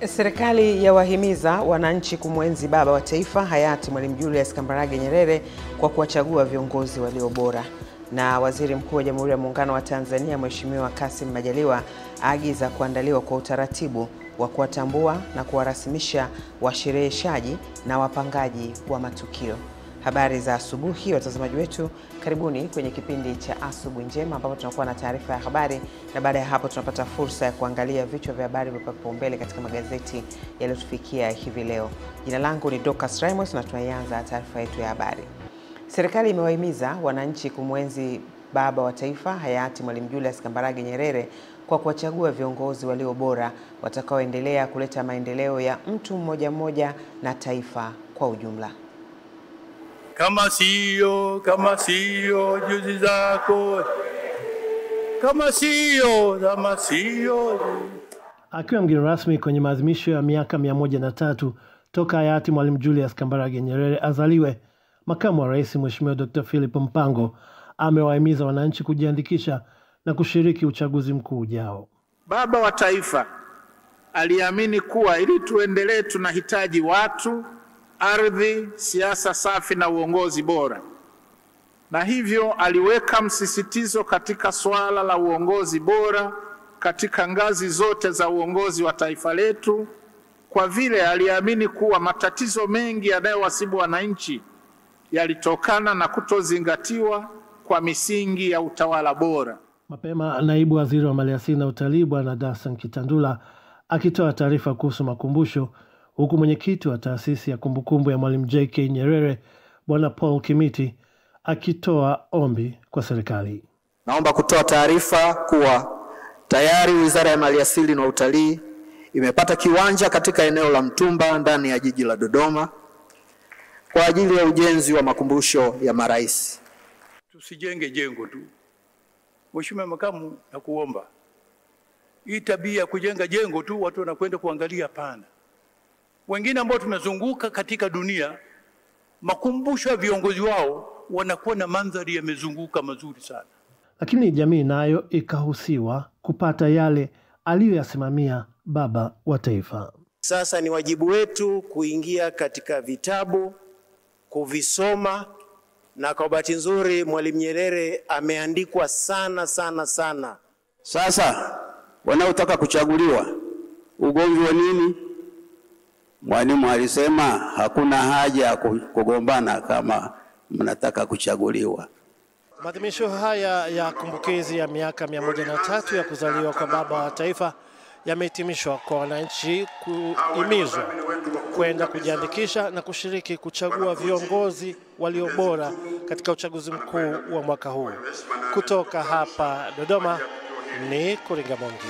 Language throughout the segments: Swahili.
Serikali yawahimiza wananchi kumwenzi baba wa taifa hayati Mwalimu Julius Kambarage Nyerere kwa kuwachagua viongozi walio bora. Na Waziri Mkuu wa Jamhuri ya Muungano wa Tanzania Mheshimiwa Kassim Majaliwa aagiza kuandaliwa kwa utaratibu wa kuwatambua na kuwarasimisha washereheshaji na wapangaji wa matukio. Habari za asubuhi watazamaji wetu, karibuni kwenye kipindi cha Asubuhi Njema ambapo tunakuwa na taarifa ya habari, na baada ya hapo tunapata fursa ya kuangalia vichwa vya habari vya kipaumbele katika magazeti yaliyotufikia hivi leo. Jina langu ni Dorcas Ramos na tunaanza taarifa yetu ya habari. Serikali imewahimiza wananchi kumwenzi baba wa taifa hayati Mwalimu Julius Kambarage Nyerere kwa kuwachagua viongozi walio bora watakaoendelea kuleta maendeleo ya mtu mmoja mmoja na taifa kwa ujumla. Kama sio juzi zako, kama sio. Akiwa mgeni rasmi kwenye maadhimisho ya miaka 103 toka hayati Mwalimu Julius Kambarage Nyerere azaliwe, Makamu wa Rais Mheshimiwa Dr. Philip Mpango amewahimiza wananchi kujiandikisha na kushiriki uchaguzi mkuu ujao. Baba wa taifa aliamini kuwa ili tuendelee tunahitaji watu, ardhi, siasa safi na uongozi bora. Na hivyo aliweka msisitizo katika swala la uongozi bora katika ngazi zote za uongozi wa taifa letu, kwa vile aliamini kuwa matatizo mengi yanayowasibu wananchi yalitokana na kutozingatiwa kwa misingi ya utawala bora. Mapema Naibu Waziri wa Maliasili na Utalii Bwana Dastan Kitandula akitoa taarifa kuhusu makumbusho, huku mwenyekiti wa taasisi ya kumbukumbu ya Mwalimu J.K. Nyerere Bwana Paul Kimiti akitoa ombi kwa serikali. Naomba kutoa taarifa kuwa tayari Wizara ya Maliasili na Utalii imepata kiwanja katika eneo la Mtumba ndani ya jiji la Dodoma kwa ajili ya ujenzi wa makumbusho ya marais. Tusijenge jengo tu. Mheshimiwa Makamu, nakuomba, hii tabia kujenga jengo tu watu wanakwenda kuangalia, pana. Wengine ambao tunazunguka katika dunia, makumbusho ya viongozi wao wanakuwa na mandhari yamezunguka mazuri sana. Lakini jamii nayo ikahusiwa kupata yale aliyoyasimamia baba wa taifa. Sasa ni wajibu wetu kuingia katika vitabu, kuvisoma, na kwa bahati nzuri Mwalimu Nyerere ameandikwa sana. Sasa wanaotaka kuchaguliwa, ugomvi wa nini? Mwalimu alisema hakuna haja ya kugombana kama mnataka kuchaguliwa. Maadhimisho haya ya kumbukizi ya miaka 103 ya kuzaliwa kwa baba wa taifa yamehitimishwa kwa wananchi kuhimizwa kwenda kujiandikisha na kushiriki kuchagua viongozi walio bora katika uchaguzi mkuu wa mwaka huu. Kutoka hapa Dodoma ni Kuringa Mongi.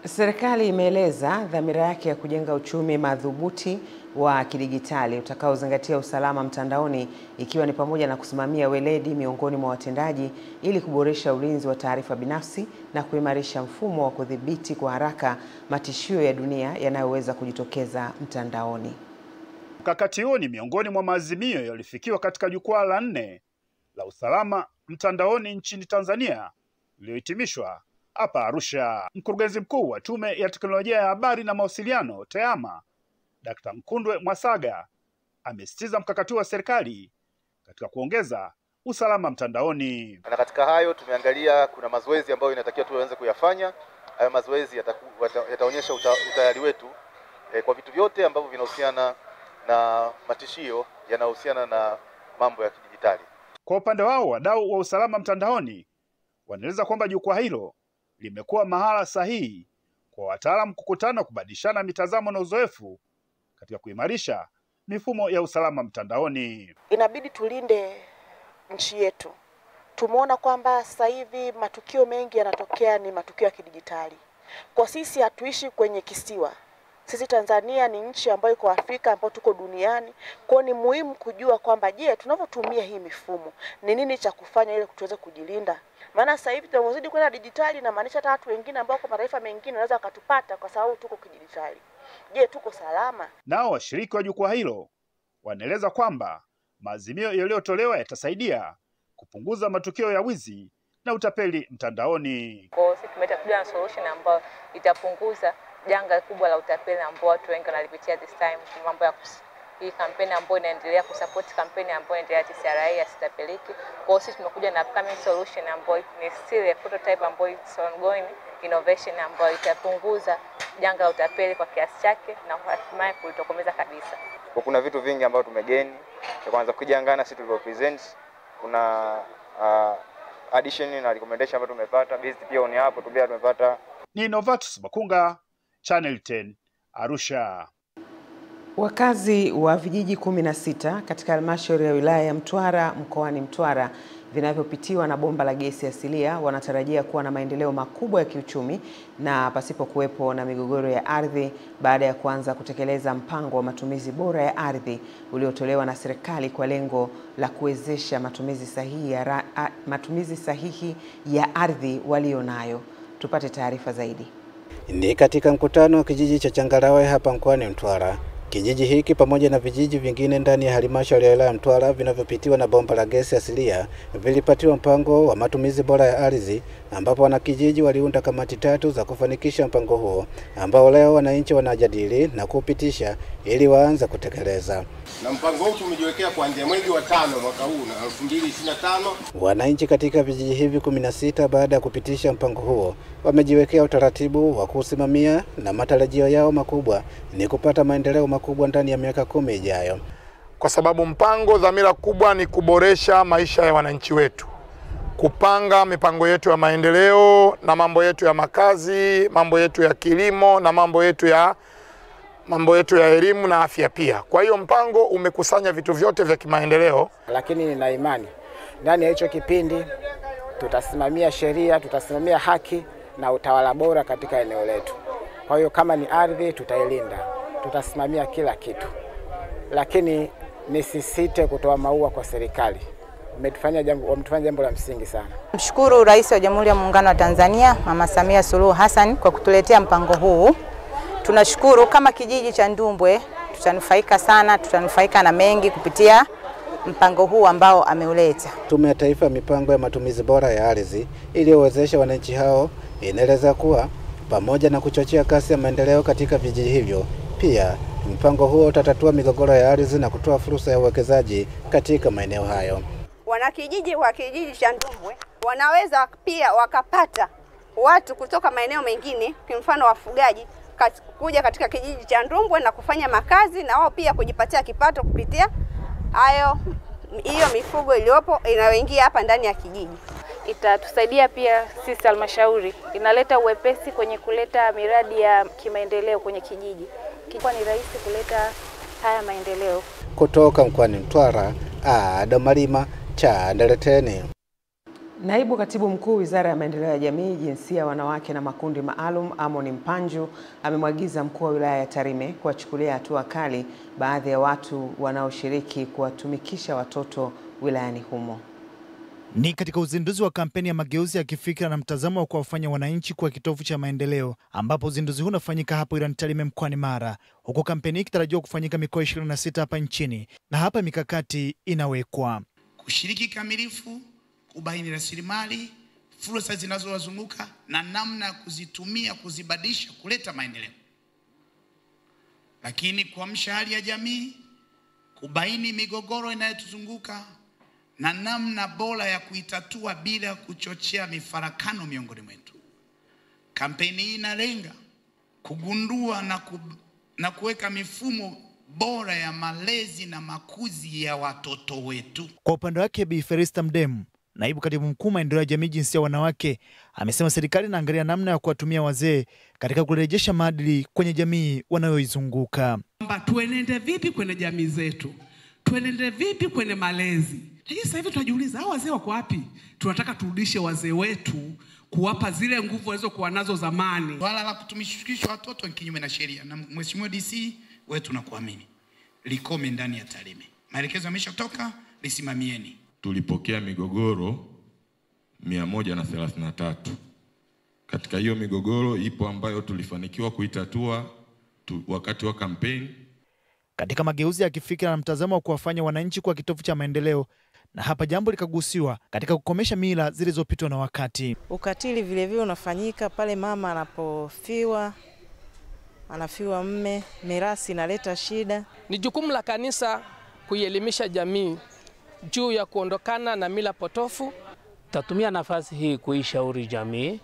Serikali imeeleza dhamira yake ya kujenga uchumi madhubuti wa kidigitali utakaozingatia usalama mtandaoni, ikiwa ni pamoja na kusimamia weledi miongoni mwa watendaji ili kuboresha ulinzi wa taarifa binafsi na kuimarisha mfumo wa kudhibiti kwa haraka matishio ya dunia yanayoweza kujitokeza mtandaoni. Mkakati huo ni miongoni mwa maazimio yaliyofikiwa katika jukwaa la 4 la usalama mtandaoni nchini Tanzania lililohitimishwa hapa Arusha. Mkurugenzi mkuu wa Tume ya Teknolojia ya Habari na Mawasiliano TEHAMA, Dr. Mkundwe Mwasaga amesisitiza mkakati wa serikali katika kuongeza usalama mtandaoni. Na katika hayo tumeangalia kuna mazoezi ambayo inatakiwa tuanze kuyafanya. Hayo mazoezi yataonyesha utayari wetu kwa vitu vyote ambavyo vinahusiana na matishio yanayohusiana na mambo ya kidijitali. Kwa upande wao, wadau wa usalama mtandaoni wanaeleza kwamba jukwaa hilo limekuwa mahala sahihi kwa wataalamu kukutana, kubadilishana mitazamo na uzoefu katika kuimarisha mifumo ya usalama mtandaoni. Inabidi tulinde nchi yetu. Tumeona kwamba sasa hivi matukio mengi yanatokea ni matukio ya kidijitali. Kwa sisi hatuishi kwenye kisiwa. Sisi Tanzania ni nchi ambayo iko Afrika, ambayo tuko duniani. Kwa ni muhimu kujua kwamba tunavyotumia hii mifumo ni nini cha kufanya ili tuweze kujilinda. Maana sasa hivi tunazidi kwenda dijitali, na maanisha hata watu wengine ambao kwa mataifa mengine wanaweza wakatupata kwa sababu tuko kidijitali. Tuko salama? Nao washiriki wa jukwaa hilo wanaeleza kwamba maazimio yaliyotolewa yatasaidia kupunguza matukio ya wizi na utapeli mtandaoni. Kwa sisi tumetafuta solution ambayo itapunguza janga kubwa la utapeli ambao watu wengi wanalipitia this time, mambo ya hii kampeni ambayo inaendelea kusupport kampeni ambayo inaendelea TCRA ya sitapeliki. Kwa hiyo sisi tumekuja na upcoming solution ambayo ni still a prototype ambayo it's ongoing innovation ambayo itapunguza janga la utapeli kwa kiasi chake na hatimaye kulitokomeza kabisa. Kwa kuna vitu vingi ambavyo tumegeni. Kwa kwanza kujangana sisi tulivyo present, kuna addition na recommendation ambayo tumepata, based pia on hapo tumepata. Ni Novatus Bakunga, Channel 10, Arusha. Wakazi wa vijiji 16 katika halmashauri ya wilaya ya Mtwara mkoani Mtwara vinavyopitiwa na bomba la gesi asilia wanatarajia kuwa na maendeleo makubwa ya kiuchumi na pasipo kuwepo na migogoro ya ardhi baada ya kuanza kutekeleza mpango wa matumizi bora ya ardhi uliotolewa na serikali kwa lengo la kuwezesha matumizi sahihi ya ardhi walionayo. Tupate taarifa zaidi. Ni katika mkutano wa kijiji cha Changarawe hapa mkoani Mtwara. Kijiji hiki pamoja na vijiji vingine ndani ya halmashauri ya wilaya Mtwara vinavyopitiwa na bomba la gesi asilia vilipatiwa mpango wa matumizi bora ya ardhi, ambapo wanakijiji waliunda kamati 3 za kufanikisha mpango huo ambao leo wananchi wanajadili na kupitisha ili waanze kutekeleza. Na mpango huu tumejiwekea kuanzia mwezi wa 5 mwaka huu na 2025. Wananchi katika vijiji hivi 16 baada ya kupitisha mpango huo wamejiwekea utaratibu wa kusimamia, na matarajio yao makubwa ni kupata maendeleo makubwa ndani ya miaka 10 ijayo. Kwa sababu mpango, dhamira kubwa ni kuboresha maisha ya wananchi wetu, kupanga mipango yetu ya maendeleo na mambo yetu ya makazi, mambo yetu ya kilimo na mambo yetu ya elimu na afya pia. Kwa hiyo mpango umekusanya vitu vyote vya kimaendeleo, lakini nina imani ndani ya hicho kipindi tutasimamia sheria, tutasimamia haki na utawala bora katika eneo letu. Kwa hiyo kama ni ardhi tutailinda, tutasimamia kila kitu. Lakini nisisite kutoa maua kwa serikali. Wametufanya jambo la msingi sana. Mshukuru Rais wa Jamhuri ya Muungano wa Tanzania Mama Samia Suluhu Hassan kwa kutuletea mpango huu. Tunashukuru kama kijiji cha Ndumbwe, tutanufaika sana, tutanufaika na mengi kupitia mpango huu ambao ameuleta. Tume ya Taifa ya Mipango ya Matumizi Bora ya Ardhi iliyowezesha wananchi hao inaeleza kuwa pamoja na kuchochea kasi ya maendeleo katika vijiji hivyo, pia mpango huo utatatua migogoro ya ardhi na kutoa fursa ya uwekezaji katika maeneo hayo. Wanakijiji wa kijiji cha Ndumbwe wanaweza pia wakapata watu kutoka maeneo mengine, kwa mfano wafugaji, kuja katika kijiji cha Ndumbwe na kufanya makazi na wao pia kujipatia kipato kupitia hiyo mifugo iliyopo inayoingia hapa ndani ya kijiji. Itatusaidia pia sisi halmashauri, inaleta uwepesi kwenye kuleta miradi ya kimaendeleo kwenye kijiji. Kwa ni rahisi kuleta haya maendeleo. Kutoka mkoani Mtwara, Adam Malima, Channel 10. Naibu Katibu Mkuu Wizara ya Maendeleo ya Jamii, Jinsia, Wanawake na Makundi Maalum, Amoni Mpanju, amemwagiza mkuu wa wilaya ya Tarime kuwachukulia hatua kali baadhi ya watu wanaoshiriki kuwatumikisha watoto wilayani humo. Ni katika uzinduzi wa kampeni ya mageuzi ya kifikra na mtazamo wa kuwafanya wananchi kuwa kitovu cha maendeleo, ambapo uzinduzi huu unafanyika hapo wilayani Tarime mkoani Mara, huko kampeni ikitarajiwa kufanyika mikoa 26 hapa nchini, na hapa mikakati inawekwa. Kushiriki kamilifu, kubaini rasilimali, fursa zinazowazunguka na namna ya kuzitumia, kuzibadilisha, kuleta maendeleo. Lakini kuamsha hali ya jamii, kubaini migogoro inayotuzunguka na namna bora ya kuitatua bila kuchochea mifarakano miongoni mwetu. Kampeni hii inalenga kugundua na kuweka mifumo bora ya malezi na makuzi ya watoto wetu. Kwa upande wake, Bi Ferista Mdemu, Naibu Katibu Mkuu Maendeleo ya Jamii, Jinsia, Wanawake, amesema serikali inaangalia namna ya kuwatumia wazee katika kurejesha maadili kwenye jamii wanayoizunguka. Tuenende vipi kwenye jamii zetu? Tuenende vipi kwenye malezi? Lakini sasa hivi tunajiuliza, hao wazee wako wapi? Tunataka turudishe wazee wetu, kuwapa zile nguvu walizokuwa nazo zamani. Wala la kutumikisha watoto ni kinyume na sheria, na Mheshimiwa DC wewe tunakuamini. Likome ndani ya Tarime. Maelekezo yameshatoka, lisimamieni. Tulipokea migogoro 133. Katika hiyo migogoro ipo ambayo tulifanikiwa kuitatua wakati wa kampeni. Katika mageuzi ya kifikra na mtazamo wa kuwafanya wananchi kuwa kitovu cha maendeleo, na hapa jambo likagusiwa katika kukomesha mila zilizopitwa na wakati. Ukatili vile vile unafanyika pale mama anapofiwa anafiwa mme, mirasi inaleta shida. Ni jukumu la kanisa kuielimisha jamii juu ya kuondokana na mila potofu. Tatumia nafasi hii kuishauri jamii,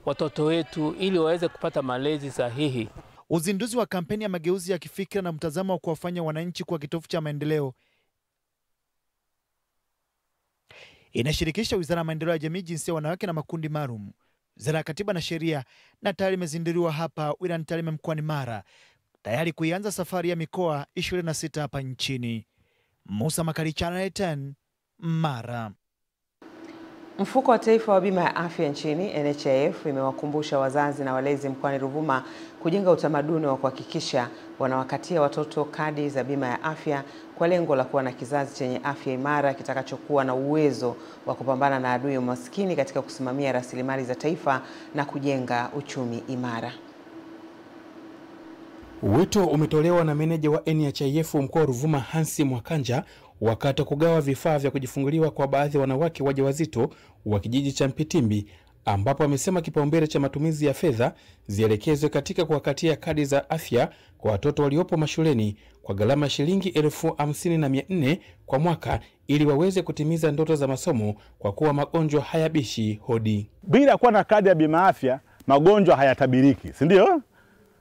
watoto wetu ili waweze kupata malezi sahihi. Uzinduzi wa kampeni ya mageuzi ya kifikra na mtazamo wa kuwafanya wananchi kwa kitovu cha maendeleo inashirikisha Wizara ya Maendeleo ya Jamii, Jinsia, Wanawake na Makundi Maalum, Wizara ya Katiba na Sheria, na tayari imezinduliwa hapa wilayani Tarime mkoani Mara, tayari kuianza safari ya mikoa 26 hapa nchini. Musa Makari, Channel 10, Mara. Mfuko wa Taifa wa Bima ya Afya nchini NHIF imewakumbusha wazazi na walezi mkoani Ruvuma kujenga utamaduni wa kuhakikisha wanawakatia watoto kadi za bima ya afya kwa lengo la kuwa na kizazi chenye afya imara kitakachokuwa na uwezo wa kupambana na adui umaskini katika kusimamia rasilimali za taifa na kujenga uchumi imara. Wito umetolewa na meneja wa NHIF mkoa wa Ruvuma Hansi Mwakanja wakati wa kugawa vifaa vya kujifunguliwa kwa baadhi ya wanawake wajawazito wa kijiji cha Mpitimbi, ambapo amesema kipaumbele cha matumizi ya fedha zielekezwe katika kuwakatia kadi za afya kwa watoto waliopo mashuleni kwa gharama shilingi 50,400 kwa mwaka ili waweze kutimiza ndoto za masomo kwa kuwa magonjwa hayabishi hodi. Bila kuwa na kadi ya bima afya magonjwa hayatabiriki, si ndio?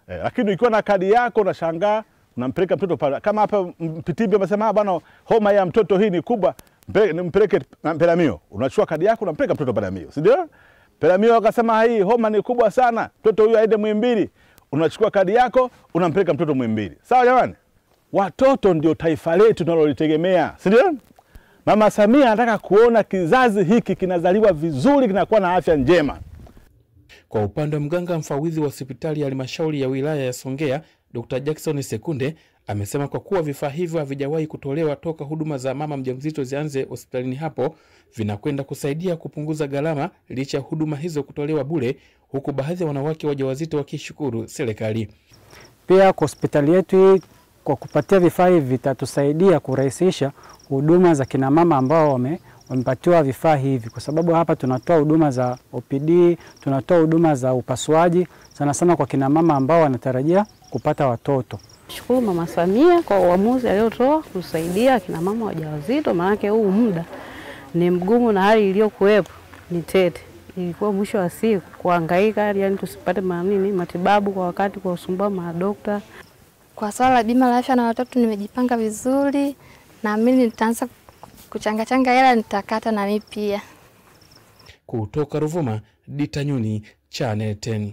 Lakini ukiwa na kadi yako unashangaa unampeleka mtoto pale. Kama hapa Mpitimbi amesema bwana homa ya mtoto hii ni kubwa, mpeleke Peramio. Unachukua kadi yako unampeleka mtoto Peramio, si ndio? Peramio akasema hii homa ni kubwa sana, mtoto huyu aende Muhimbili. Unachukua kadi yako unampeleka mtoto Muhimbili. Sawa jamani? Watoto ndio taifa letu tunalolitegemea, si ndio? Mama Samia anataka kuona kizazi hiki kinazaliwa vizuri, kinakuwa na afya njema. Kwa upande wa mganga mfawidhi wa hospitali ya halmashauri ya wilaya ya Songea, Dr. Jackson Sekunde, amesema kwa kuwa vifaa hivyo havijawahi kutolewa toka huduma za mama mjamzito zianze hospitalini hapo, vinakwenda kusaidia kupunguza gharama licha ya huduma hizo kutolewa bure, huku baadhi ya wanawake wajawazito wakishukuru serikali. Pia kwa hospitali yetu hii kwa kupatia vifaa hivi vitatusaidia kurahisisha huduma za kina mama ambao wamepatiwa vifaa hivi, kwa sababu hapa tunatoa huduma za OPD, tunatoa huduma za upasuaji sana sana kwa kina mama ambao wanatarajia kupata watoto. Shukuru Mama Samia kwa uamuzi aliotoa kusaidia kina mama wajawazito, maana huu muda ni mgumu na hali iliyokuwepo ni tete. Ilikuwa mwisho wa siku kuhangaika, yani tusipate matibabu kwa wakati, kwa usumbua madokta. Kwa swala la bima la afya na watoto nimejipanga vizuri, na mimi nitaanza kuchanga hela nitakata na mimi pia. Kutoka Ruvuma, Dita Nyuni, Channel 10.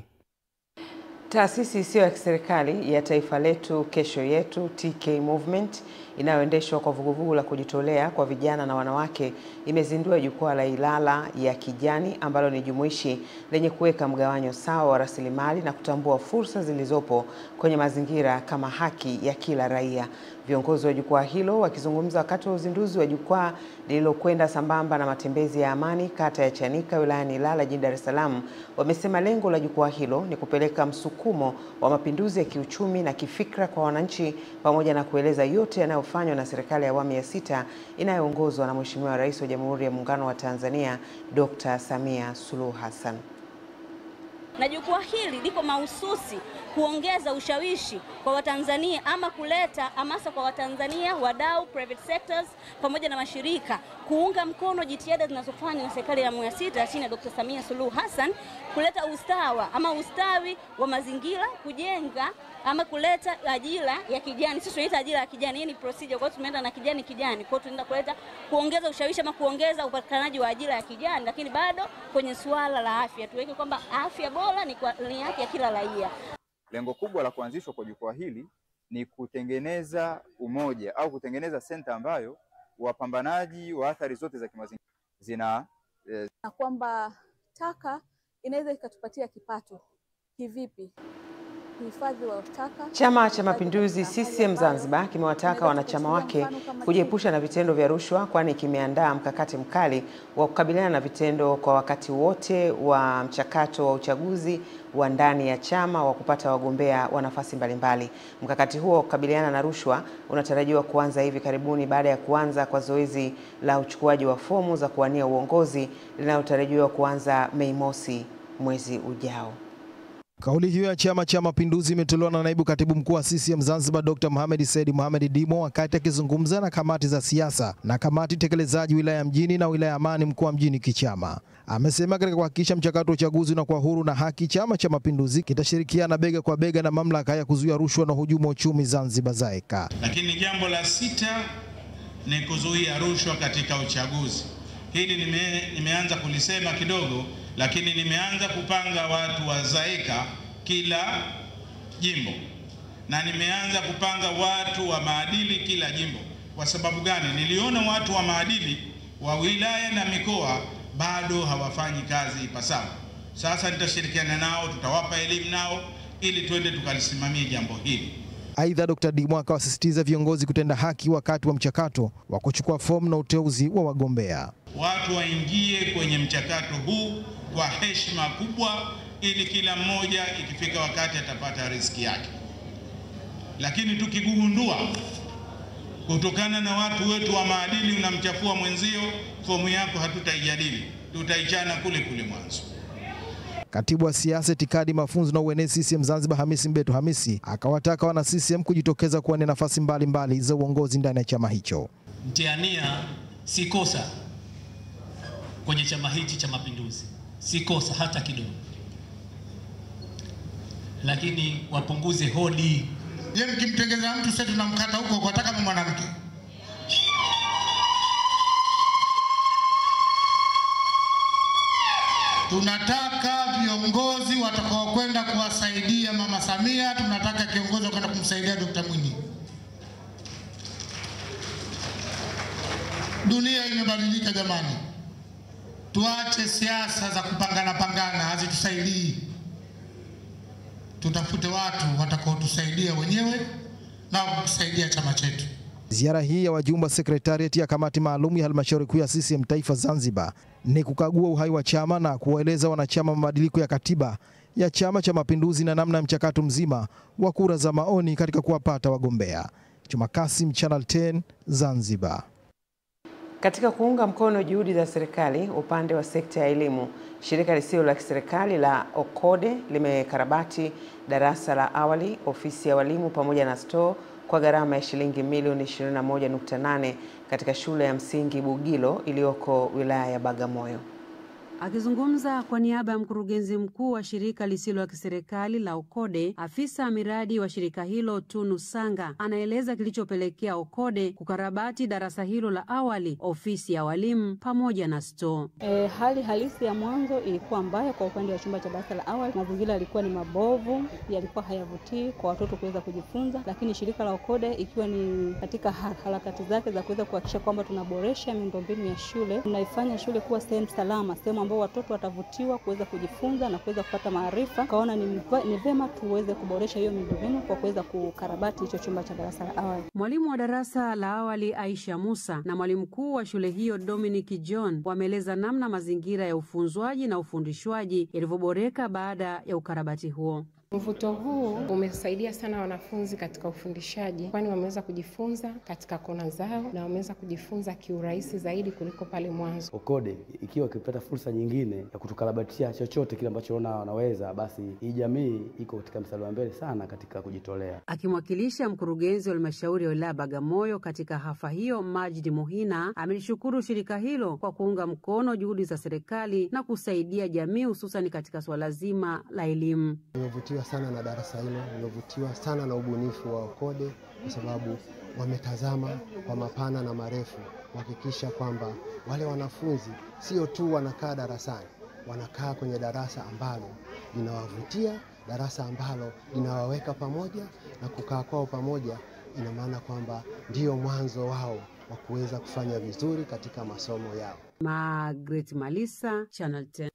Taasisi isiyo ya kiserikali ya Taifa Letu Kesho Yetu TK Movement inayoendeshwa kwa vuguvugu la kujitolea kwa vijana na wanawake imezindua jukwaa la Ilala ya Kijani ambalo ni jumuishi lenye kuweka mgawanyo sawa wa rasilimali na kutambua fursa zilizopo kwenye mazingira kama haki ya kila raia. Viongozi wa jukwaa hilo wakizungumza wakati wa uzinduzi wa jukwaa lililokwenda sambamba na matembezi ya amani kata ya Chanika wilayani Ilala jijini Dar es Salaam, wamesema lengo la jukwaa hilo ni kupeleka msukumo wa mapinduzi ya kiuchumi na kifikra kwa wananchi pamoja na kueleza yote yanayofanywa na serikali ya awamu ya 6 inayoongozwa na Mheshimiwa Rais wa Jamhuri ya Muungano wa Tanzania Dr. Samia Suluhu Hassan. Na jukwaa hili liko mahususi kuongeza ushawishi kwa Watanzania ama kuleta hamasa kwa Watanzania, wadau, private sectors pamoja na mashirika kuunga mkono jitihada zinazofanywa na serikali ya awamu ya 6 chini ya Dr. Samia Suluhu Hassan kuleta ustawi wa mazingira, kujenga ama kuleta ajira ya kijani. Sisi tunaita ajira ya kijani, hii ni procedure, kwa hiyo tumeenda na kijani. Kwa hiyo tunaenda kuongeza ushawishi ama kuongeza upatikanaji wa ajira ya kijani, lakini bado kwenye suala la afya tuweke kwamba afya bora ni haki ya kila raia. Lengo kubwa la kuanzishwa kwa jukwaa hili ni kutengeneza umoja au kutengeneza senta ambayo wapambanaji wa athari zote za kimazingira na kwamba taka inaweza ikatupatia kipato kivipi. Chama cha Mapinduzi CCM Zanzibar kimewataka wanachama wake kujiepusha na vitendo vya rushwa, kwani kimeandaa mkakati mkali wa kukabiliana na vitendo kwa wakati wote wa mchakato wa uchaguzi wa ndani ya chama wa kupata wagombea wa nafasi mbalimbali. Mkakati huo wa kukabiliana na rushwa unatarajiwa kuanza hivi karibuni baada ya kuanza kwa zoezi la uchukuaji wa fomu za kuwania uongozi linalotarajiwa kuanza Mei Mosi mwezi ujao. Kauli hiyo ya Chama cha Mapinduzi imetolewa na naibu katibu mkuu wa CCM Zanzibar Dr. Mohamed Said Mohamed Dimo wakati akizungumza na kamati za siasa na kamati tekelezaji wilaya mjini na wilaya Amani mkoa mjini kichama. Amesema katika kuhakikisha mchakato wa uchaguzi unakuwa huru na haki, Chama cha Mapinduzi kitashirikiana bega kwa bega na mamlaka ya kuzuia rushwa na hujumu uchumi Zanzibar ZAECA. Lakini jambo la 6 ni kuzuia rushwa katika uchaguzi. Hili nimeanza kulisema kidogo, lakini nimeanza kupanga watu wa ZAECA kila jimbo, na nimeanza kupanga watu wa maadili kila jimbo. Kwa sababu gani? Niliona watu wa maadili wa wilaya na mikoa bado hawafanyi kazi ipasavyo. Sasa nitashirikiana nao, tutawapa elimu nao ili twende tukalisimamia jambo hili. Aidha, Dr. Dimo akawasisitiza viongozi kutenda haki wakati wa mchakato wa kuchukua fomu na uteuzi wa wagombea. Watu waingie kwenye mchakato huu kwa heshima kubwa ili kila mmoja ikifika wakati atapata riziki yake. Lakini tukigundua kutokana na watu wetu wa maadili unamchafua mwenzio, fomu yako hatutaijadili, tutaichana kule kule mwanzo. Katibu wa siasa, itikadi, mafunzo na uenezi CCM Zanzibar Hamisi Mbeto Hamisi akawataka wana CCM kujitokeza kuwania nafasi mbalimbali za uongozi ndani ya chama hicho. Mtiania si kosa kwenye chama hichi cha Mapinduzi, si kosa hata kidogo, lakini wapunguze hodi. Je, mkimtengeza mtu sasa tunamkata huko kwa taka mwanamke? Tunataka viongozi watakao kwenda kuwasaidia Mama Samia, tunataka kiongozi kwenda kumsaidia Dr. Mwinyi. Dunia imebadilika jamani. Tuache siasa za kupangana hazitusaidii. Tutafute watu watakao tusaidia wenyewe na kusaidia chama chetu. Ziara hii ya wajumbe wa sekretarieti ya kamati maalum ya halmashauri kuu ya CCM Taifa Zanzibar ni kukagua uhai wa chama na kuwaeleza wanachama mabadiliko ya katiba ya Chama cha Mapinduzi na namna mchakato mzima wa kura za maoni katika kuwapata wagombea. Juma Kasim, Channel 10, Zanzibar. Katika kuunga mkono juhudi za serikali upande wa sekta ya elimu, shirika lisilo la kiserikali la OCODE limekarabati darasa la awali, ofisi ya walimu pamoja na store kwa gharama ya shilingi milioni 21.8 katika shule ya msingi Bugilo iliyoko wilaya ya Bagamoyo. Akizungumza kwa niaba ya mkurugenzi mkuu wa shirika lisilo la kiserikali la OCODE, afisa miradi wa shirika hilo Tunu Sanga anaeleza kilichopelekea OCODE kukarabati darasa hilo la awali, ofisi ya walimu pamoja na store. Hali halisi ya mwanzo ilikuwa mbaya kwa upande wa chumba cha darasa la awali. Mazingira yalikuwa ni mabovu, yalikuwa hayavutii kwa watoto kuweza kujifunza, lakini shirika la OCODE ikiwa ni katika harakati zake za kuweza kuhakikisha kwamba tunaboresha miundombinu ya shule, tunaifanya shule kuwa sehemu salama, sehemu ambao watoto watavutiwa kuweza kujifunza na kuweza kupata maarifa. Kaona ni vema tuweze kuboresha hiyo miundombinu kwa kuweza kukarabati hicho chumba cha darasa la awali. Mwalimu wa darasa la awali Aisha Musa na mwalimu mkuu wa shule hiyo Dominic John wameeleza namna mazingira ya ufunzwaji na ufundishwaji yalivyoboreka baada ya ukarabati huo. Mvuto huu umesaidia sana wanafunzi katika ufundishaji, kwani wameweza kujifunza katika kona zao na wameweza kujifunza kiurahisi zaidi kuliko pale mwanzo. OCODE ikiwa ikipata fursa nyingine ya kutukarabatia chochote kile ambacho wanaweza, basi hii jamii iko katika mstari wa mbele sana katika kujitolea. Akimwakilisha mkurugenzi wa halmashauri ya wilaya Bagamoyo katika hafla hiyo, Majid Muhina amelishukuru shirika hilo kwa kuunga mkono juhudi za serikali na kusaidia jamii hususan katika swala zima la elimu. Nimevutiwa sana na darasa hilo, nimevutiwa sana na ubunifu wa OCODE kwa sababu wametazama kwa mapana na marefu kuhakikisha kwamba wale wanafunzi sio tu wanakaa darasani, wanakaa kwenye darasa ambalo linawavutia, darasa ambalo linawaweka pamoja, na kukaa kwao pamoja ina maana kwamba ndio mwanzo wao wa kuweza kufanya vizuri katika masomo yao. Margaret Malisa, Channel 10.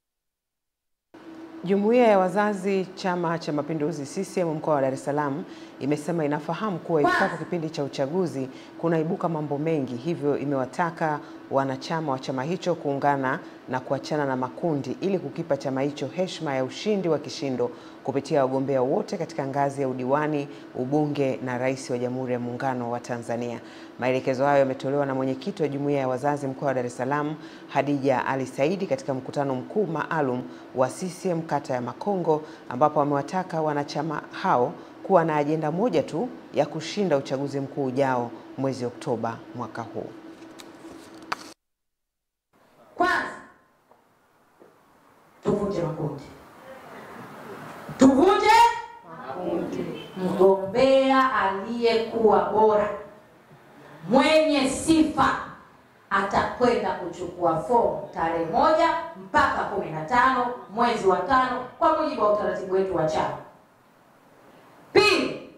Jumuiya ya wazazi Chama cha Mapinduzi CCM mkoa wa Dar es Salaam imesema inafahamu kuwa ifikapo kipindi cha uchaguzi kunaibuka mambo mengi, hivyo imewataka wanachama wa chama hicho kuungana na kuachana na makundi ili kukipa chama hicho heshima ya ushindi wa kishindo kupitia wagombea wote katika ngazi ya udiwani, ubunge na rais wa Jamhuri ya Muungano wa Tanzania. Maelekezo hayo yametolewa na mwenyekiti wa Jumuiya ya Wazazi mkoa wa Dar es Salaam, Hadija Ali Saidi, katika mkutano mkuu maalum wa CCM kata ya Makongo, ambapo amewataka wanachama hao kuwa na ajenda moja tu ya kushinda uchaguzi mkuu ujao mwezi Oktoba mwaka huu. Kwanza, tuvunje makundi. Tuvunje makundi. Mgombea aliyekuwa bora, mwenye sifa, atakwenda kuchukua fomu tarehe 1 mpaka 15 mwezi wa 5 kwa mujibu wa utaratibu wetu wa chama. Pili,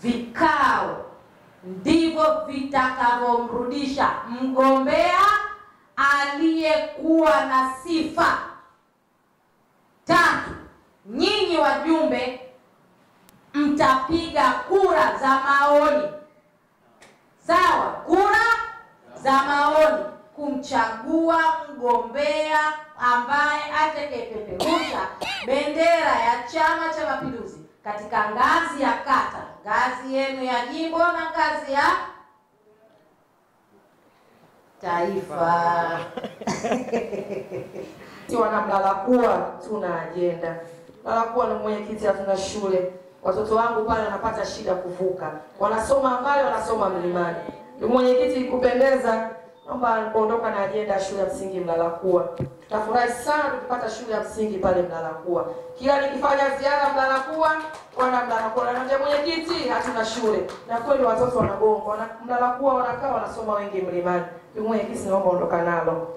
vikao ndivyo vitakavyomrudisha mgombea aliyekuwa na sifa. Tatu, nyinyi wajumbe mtapiga kura za maoni. Sawa, kura za maoni kumchagua mgombea ambaye atakayepeperusha bendera ya Chama cha Mapinduzi katika ngazi ya kata, ngazi yenu ya jimbo na ngazi ya taifa. Si wanamlalakuwa tuna ajenda. Lalakuwa ni mwenyekiti hatuna shule. Watoto wangu pale wanapata shida kuvuka. Wanasoma mbali, wanasoma mlimani. Ni mwenyekiti kupendeza, naomba kuondoka na ajenda shule ya msingi Mlalakuwa. Tutafurahi sana tukipata shule ya msingi pale Mlalakuwa. Kila nikifanya ziara Mlalakuwa, wana Mlalakuwa ananiambia mwenyekiti hatuna shule. Na kweli watoto wanagonga, Mlalakuwa wanakaa wanasoma wengi mlimani. Ni mwenyekiti naomba ondoka nalo.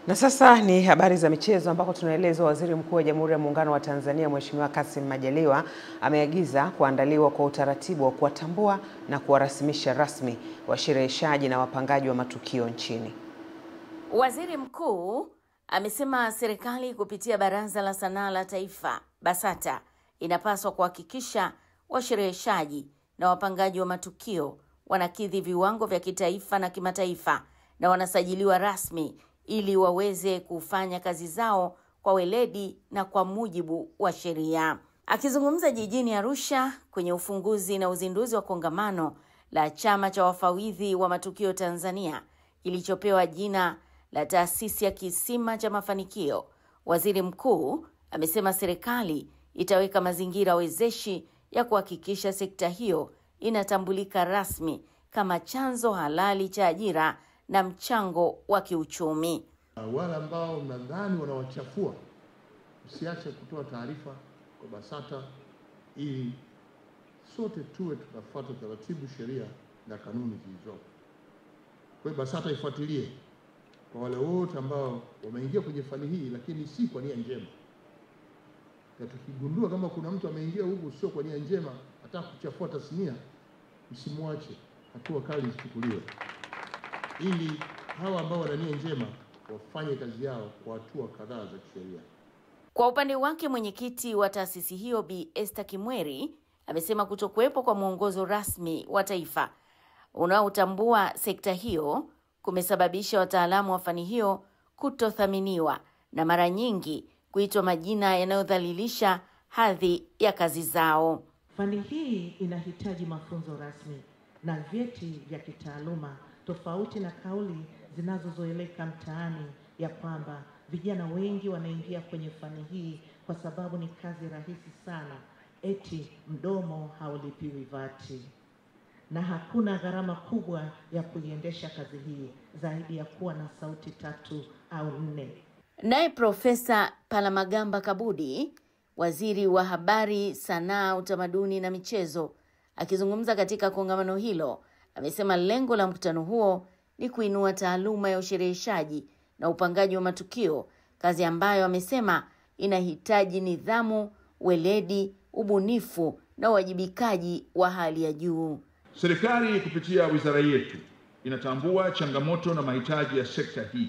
Na sasa ni habari za michezo, ambako tunaelezwa Waziri Mkuu wa Jamhuri ya Muungano wa Tanzania Mheshimiwa Kassim Majaliwa ameagiza kuandaliwa kwa utaratibu wa kuwatambua na kuwarasimisha rasmi washereheshaji na wapangaji wa matukio nchini. Waziri Mkuu amesema serikali kupitia Baraza la Sanaa la Taifa BASATA inapaswa kuhakikisha washereheshaji na wapangaji wa matukio wanakidhi viwango vya kitaifa na kimataifa na wanasajiliwa rasmi ili waweze kufanya kazi zao kwa weledi na kwa mujibu wa sheria. Akizungumza jijini Arusha kwenye ufunguzi na uzinduzi wa kongamano la Chama cha Wafawidhi wa Matukio Tanzania kilichopewa jina la Taasisi ya Kisima cha Mafanikio, Waziri Mkuu amesema serikali itaweka mazingira wezeshi ya kuhakikisha sekta hiyo inatambulika rasmi kama chanzo halali cha ajira na mchango wa kiuchumi. Wale ambao mnadhani wanawachafua, msiache kutoa taarifa kwa BASATA ili sote tuwe tunafuata taratibu, sheria na kanuni zilizopo. Kwa hiyo BASATA ifuatilie kwa wale wote ambao wameingia kwenye fani hii lakini si kwa nia njema. Na tukigundua kama kuna mtu ameingia huku sio kwa nia njema, hata kuchafua tasnia, msimwache, hatua kali zichukuliwe ili hawa ambao wana nia njema wafanye kazi yao kwa hatua kadhaa za kisheria. Kwa upande wake mwenyekiti wa taasisi hiyo Bi Esther Kimweri amesema kutokuwepo kwa mwongozo rasmi wa taifa unaotambua sekta hiyo kumesababisha wataalamu wa fani hiyo kutothaminiwa na mara nyingi kuitwa majina yanayodhalilisha hadhi ya kazi zao. Fani hii inahitaji mafunzo rasmi na vyeti vya kitaaluma, tofauti na kauli zinazozoeleka mtaani ya kwamba vijana wengi wanaingia kwenye fani hii kwa sababu ni kazi rahisi sana, eti mdomo haulipiwi vati. Na hakuna gharama kubwa ya kuiendesha kazi hii zaidi ya kuwa na sauti 3 au 4. Naye Profesa Palamagamba Kabudi, Waziri wa Habari, Sanaa, Utamaduni na Michezo, akizungumza katika kongamano hilo, amesema lengo la mkutano huo ni kuinua taaluma ya ushereheshaji na upangaji wa matukio, kazi ambayo amesema inahitaji nidhamu, weledi, ubunifu na uwajibikaji wa hali ya juu. Serikali kupitia wizara yetu inatambua changamoto na mahitaji ya sekta hii.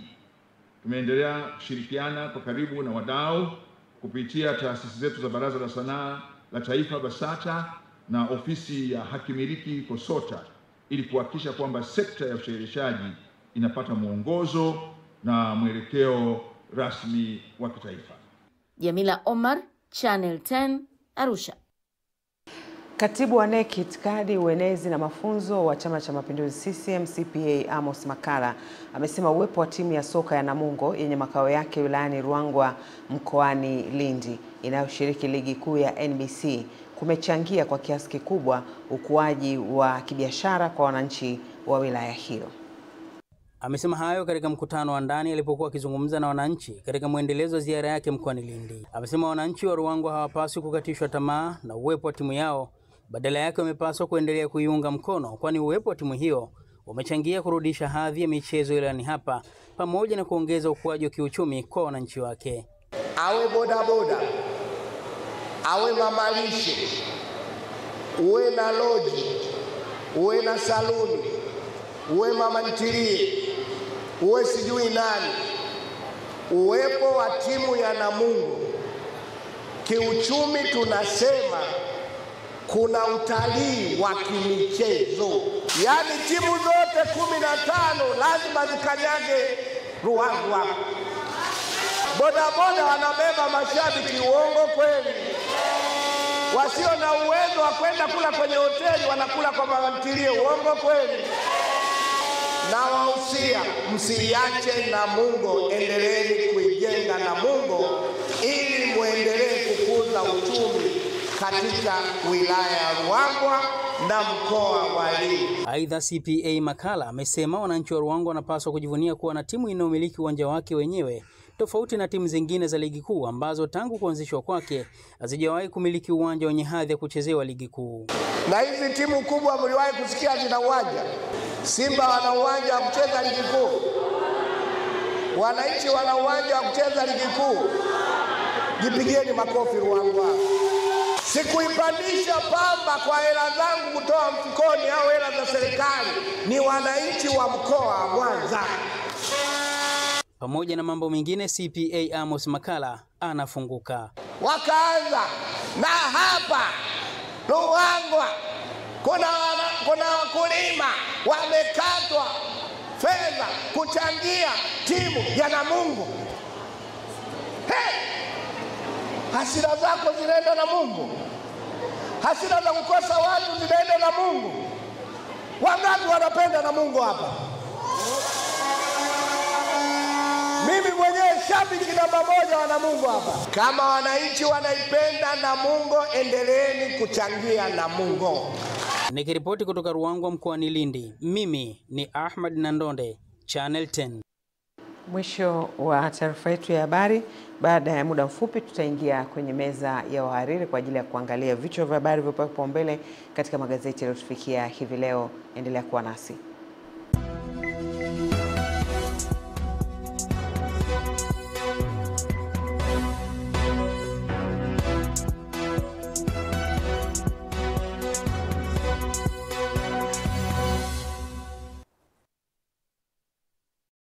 Tumeendelea kushirikiana kwa karibu na wadau kupitia taasisi zetu za Baraza la Sanaa la Taifa BASATA na ofisi ya Hakimiliki KOSOTA ili kuhakikisha kwamba sekta ya ushehereshaji inapata mwongozo na mwelekeo rasmi wa kitaifa. Jamila Omar, Channel 10, Arusha. Katibu wa NEC Itikadi, Uenezi na Mafunzo wa Chama cha Mapinduzi CCM CPA Amos Makalla amesema uwepo wa timu ya soka ya Namungo yenye makao yake wilayani Ruangwa mkoani Lindi inayoshiriki ligi kuu ya NBC kumechangia kwa kiasi kikubwa ukuaji wa kibiashara kwa wananchi wa wilaya hiyo. Amesema hayo katika mkutano wa ndani alipokuwa akizungumza na wananchi katika mwendelezo wa ziara yake mkoani Lindi. Amesema wananchi wa Ruangwa hawapaswi kukatishwa tamaa na uwepo wa timu yao, badala yake wamepaswa kuendelea kuiunga mkono, kwani uwepo wa timu hiyo umechangia kurudisha hadhi ya michezo wilayani hapa pamoja na kuongeza ukuaji wa kiuchumi kwa wananchi wake. Awe bodaboda, awe mamalishe, uwe na loji, uwe na saluni, uwe mama ntilie, uwe sijui nani, uwepo wa timu ya Namungo kiuchumi, tunasema kuna utalii wa kimichezo. Yaani timu zote 15 lazima zikanyage Ruangwa. Bodaboda wanabeba mashabiki, uongo kweli? Wasio na uwezo wa kwenda kula kwenye hoteli wanakula kwa mamantilie, uongo kweli? Na wahusia, msiache Namungo, endeleeni kuijenga Namungo ili muendelee kukuza uchumi katika wilaya ya Ruangwa na mkoa wa Lindi. Aidha, CPA Makalla amesema wananchi wa Ruangwa wanapaswa kujivunia kuwa na timu inayomiliki uwanja wake wenyewe, tofauti na timu zingine za ligi kuu ambazo tangu kuanzishwa kwake hazijawahi kumiliki uwanja wenye hadhi ya kuchezewa ligi kuu. Na hizi timu kubwa mliwahi kusikia zina uwanja? Simba wana uwanja wa kucheza ligi kuu, wananchi wana uwanja wa kucheza ligi kuu. Jipigieni makofi Ruangwa. Sikuipandisha Pamba kwa hela zangu kutoa mfukoni au hela za serikali, ni wananchi wa mkoa wa Mwanza. Pamoja na mambo mengine, CPA Amos Makalla anafunguka. Wakaanza na hapa Ruangwa kuna wakulima wamekatwa fedha kuchangia timu ya Namungo. Hasira zako zinaenda na Mungu. Hasira za kukosa watu zinaenda na Mungu. Wangapi wanapenda na Mungu hapa? Mimi mwenyewe shabiki namba 1 wa Namungo hapa. Kama wananchi wanaipenda Namungo, endeleeni kuchangia Namungo. Nikiripoti kutoka Ruangwa mkoani Lindi, mimi ni Ahmad Nandonde, Channel 10. Mwisho wa taarifa yetu ya habari. Baada ya muda mfupi tutaingia kwenye meza ya wahariri kwa ajili ya kuangalia vichwa vya habari vilivyopangwa kipaumbele katika magazeti yaliyotufikia hivi leo. Endelea kuwa nasi.